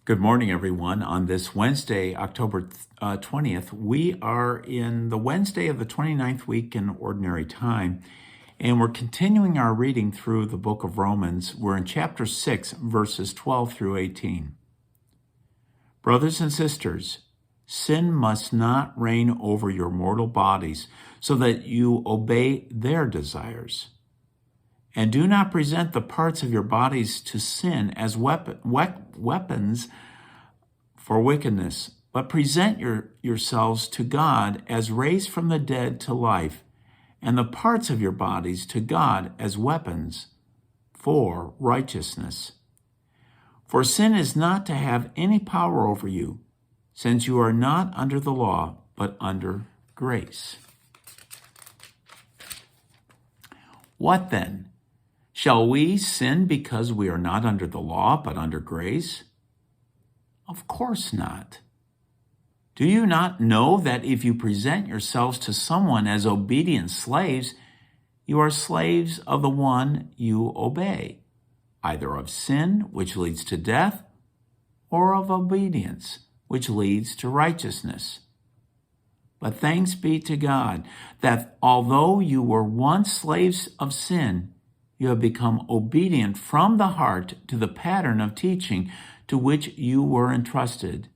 Good morning, everyone. On this Wednesday, October 20th, we are in the Wednesday of the 29th week in Ordinary Time, and we're continuing our reading through the book of Romans. We're in chapter 6, verses 12 through 18. Brothers and sisters, sin must not reign over your mortal bodies so that you obey their desires. And do not present the parts of your bodies to sin as weapons for wickedness, but present yourselves to God as raised from the dead to life, and the parts of your bodies to God as weapons for righteousness. For sin is not to have any power over you, since you are not under the law, but under grace. What then? Shall we sin because we are not under the law, but under grace? Of course not. Do you not know that if you present yourselves to someone as obedient slaves, you are slaves of the one you obey, either of sin, which leads to death, or of obedience, which leads to righteousness? But thanks be to God that although you were once slaves of sin, you have become obedient from the heart to the pattern of teaching to which you were entrusted.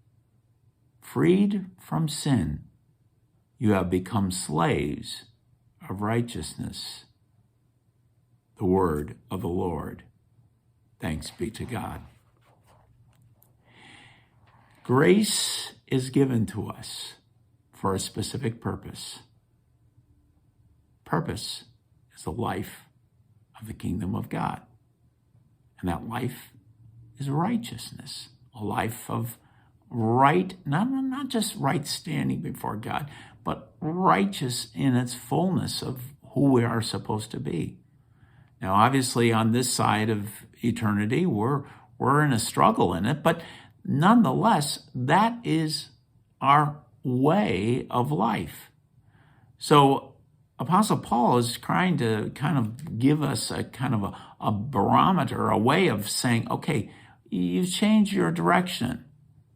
Freed from sin, you have become slaves of righteousness. The word of the Lord. Thanks be to God. Grace is given to us for a specific purpose. Purpose is the life of the kingdom of God. And that life is righteousness, a life of right, not just right standing before God, but righteous in its fullness of who we are supposed to be. Now, obviously, on this side of eternity, we're in a struggle in it, but nonetheless, that is our way of life. So Apostle Paul is trying to kind of give us a kind of a barometer, a way of saying, okay, you've changed your direction.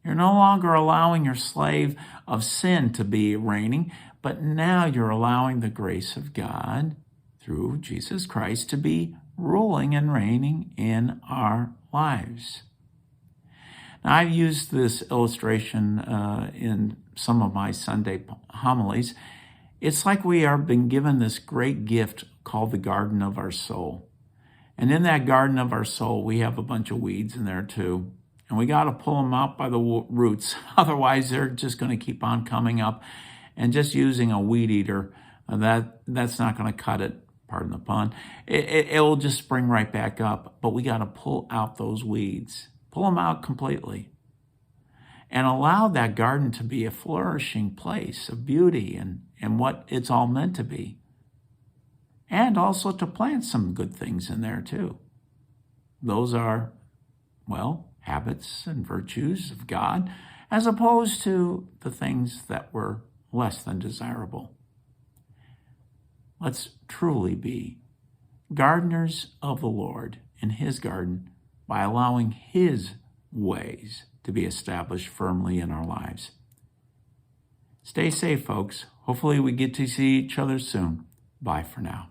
You're no longer allowing your slave of sin to be reigning, but now you're allowing the grace of God through Jesus Christ to be ruling and reigning in our lives. Now, I've used this illustration in some of my Sunday homilies. It's like we are been given this great gift called the garden of our soul. And in that garden of our soul, we have a bunch of weeds in there too. And we got to pull them out by the roots. Otherwise, they're just going to keep on coming up. And just using a weed eater, that's not going to cut it, pardon the pun. It will just spring right back up. But we got to pull out those weeds. Pull them out completely. And allow that garden to be a flourishing place of beauty and what it's all meant to be. And also to plant some good things in there too. Those are, well, habits and virtues of God, as opposed to the things that were less than desirable. Let's truly be gardeners of the Lord in His garden by allowing His ways to be established firmly in our lives. Stay safe, folks. Hopefully we get to see each other soon. Bye for now.